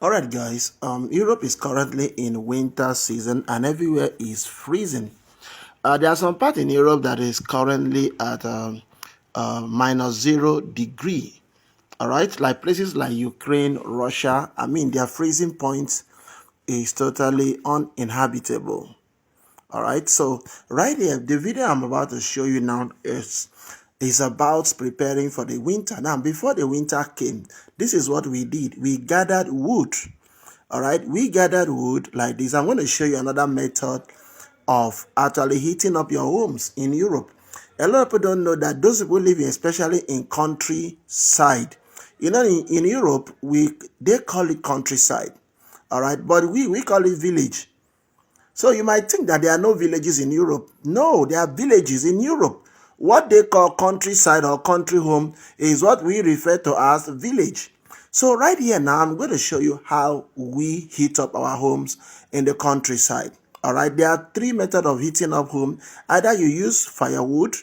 All right, guys. Europe is currently in winter season, and everywhere is freezing. There are some parts in Europe that is currently at -0 degree. All right, like places like Ukraine, Russia. I mean, their freezing point is totally uninhabitable. All right, so right here, the video I'm about to show you now is about preparing for the winter. Now, before the winter came, this is what we did. We gathered wood. All right, we gathered wood like this. I'm going to show you another method of actually heating up your homes in Europe. A lot of people don't know that those people living, especially in countryside. You know, in Europe, they call it countryside. All right, but we call it village. So you might think that there are no villages in Europe. No, there are villages in Europe. What they call countryside or country home is what we refer to as village. So right here now, I'm going to show you how we heat up our homes in the countryside. All right, there are three methods of heating up home. Either you use firewood,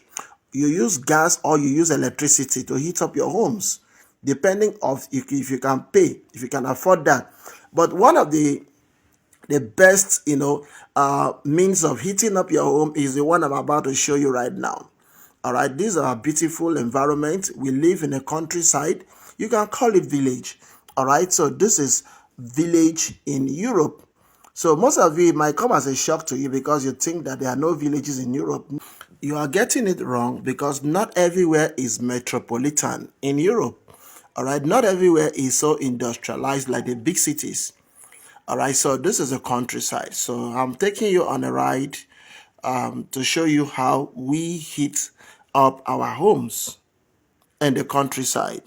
you use gas, or you use electricity to heat up your homes, depending of if you can pay, if you can afford that. But one of the best means of heating up your home is the one I'm about to show you right now. All right, these are beautiful environment. We live in a countryside. You can call it village. All right, so this is village in Europe. So most of you, it might come as a shock to you because you think that there are no villages in Europe. You are getting it wrong because not everywhere is metropolitan in Europe. All right, not everywhere is so industrialized like the big cities. All right, so this is a countryside. So I'm taking you on a ride to show you how we heat up our homes in the countryside.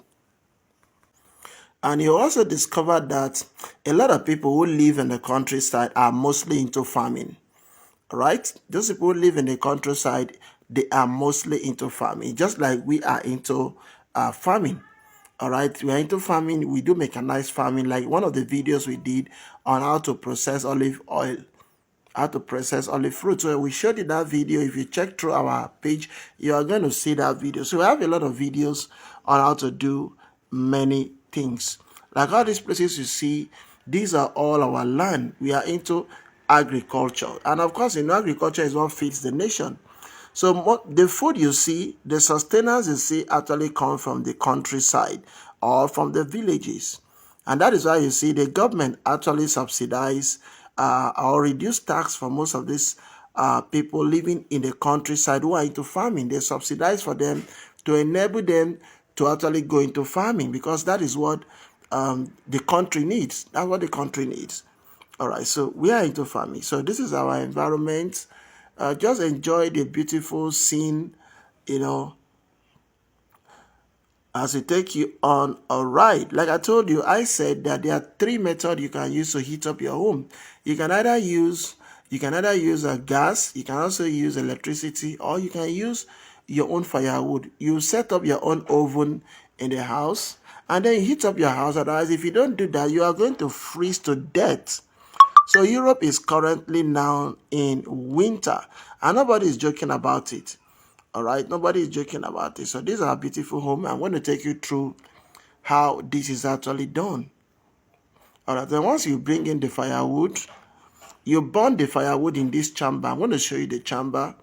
And you also discover that a lot of people who live in the countryside are mostly into farming. Right? Those people who live in the countryside, they are mostly into farming, just like we are into farming. All right, we are into farming. We do mechanized farming, like one of the videos we did on how to process olive oil, how to process olive fruit. So we showed you that video. If you check through our page, you are going to see that video. So we have a lot of videos on how to do many things. Like all these places you see, these are all our land. We are into agriculture. And of course, agriculture is what feeds the nation. So the food you see, the sustenance you see actually come from the countryside or from the villages. And that is why you see the government actually subsidize or reduce tax for most of these people living in the countryside who are into farming. They subsidize for them to enable them to actually go into farming because that is what the country needs. That's what the country needs. All right, so we are into farming. So this is our environment. Just enjoy the beautiful scene, you know, as we take you on a ride. Like I told you, I said that there are three methods you can use to heat up your home. You can either use a gas, you can also use electricity, or you can use your own firewood. You set up your own oven in the house, and then you heat up your house. Otherwise, if you don't do that, you are going to freeze to death. So Europe is currently now in winter, and nobody is joking about it. All right, nobody is joking about it. So these are beautiful home. I'm going to take you through how this is actually done. All right, then once you bring in the firewood, you burn the firewood in this chamber. I'm going to show you the chamber.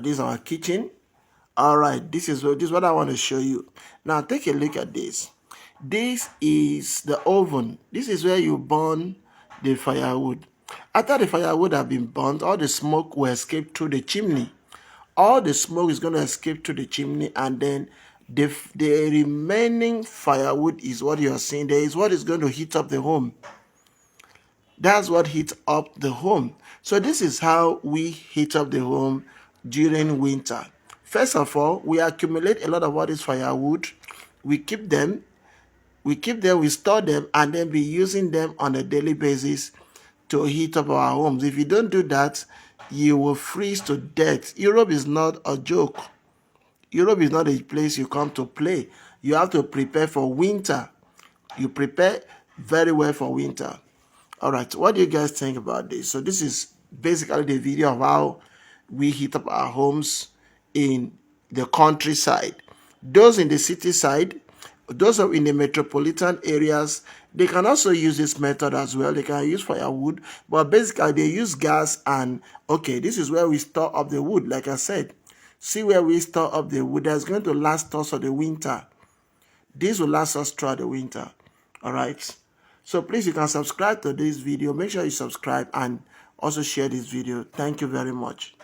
This is our kitchen. All right, this is what I want to show you. Now take a look at this. This is the oven. This is where you burn the firewood. After the firewood have been burnt, all the smoke will escape through the chimney. All the smoke is going to escape through the chimney, and then the remaining firewood is what you are seeing there is what is going to heat up the home. That's what heats up the home. So this is how we heat up the home during winter. First of all, we accumulate a lot of what is firewood. We keep them, we store them, and then be using them on a daily basis to heat up our homes. If you don't do that, you will freeze to death. Europe is not a joke. Europe is not a place you come to play. You have to prepare for winter. You prepare very well for winter. All right, what do you guys think about this? So this is basically the video of how we heat up our homes in the countryside. Those in the city side, those are in the metropolitan areas, they can also use this method as well. They can use firewood, but basically they use gas. And okay, this is where we store up the wood. Like I said, see where we store up the wood. That's going to last us for the winter. This will last us throughout the winter. All right. So please, you can subscribe to this video. Make sure you subscribe and also share this video. Thank you very much.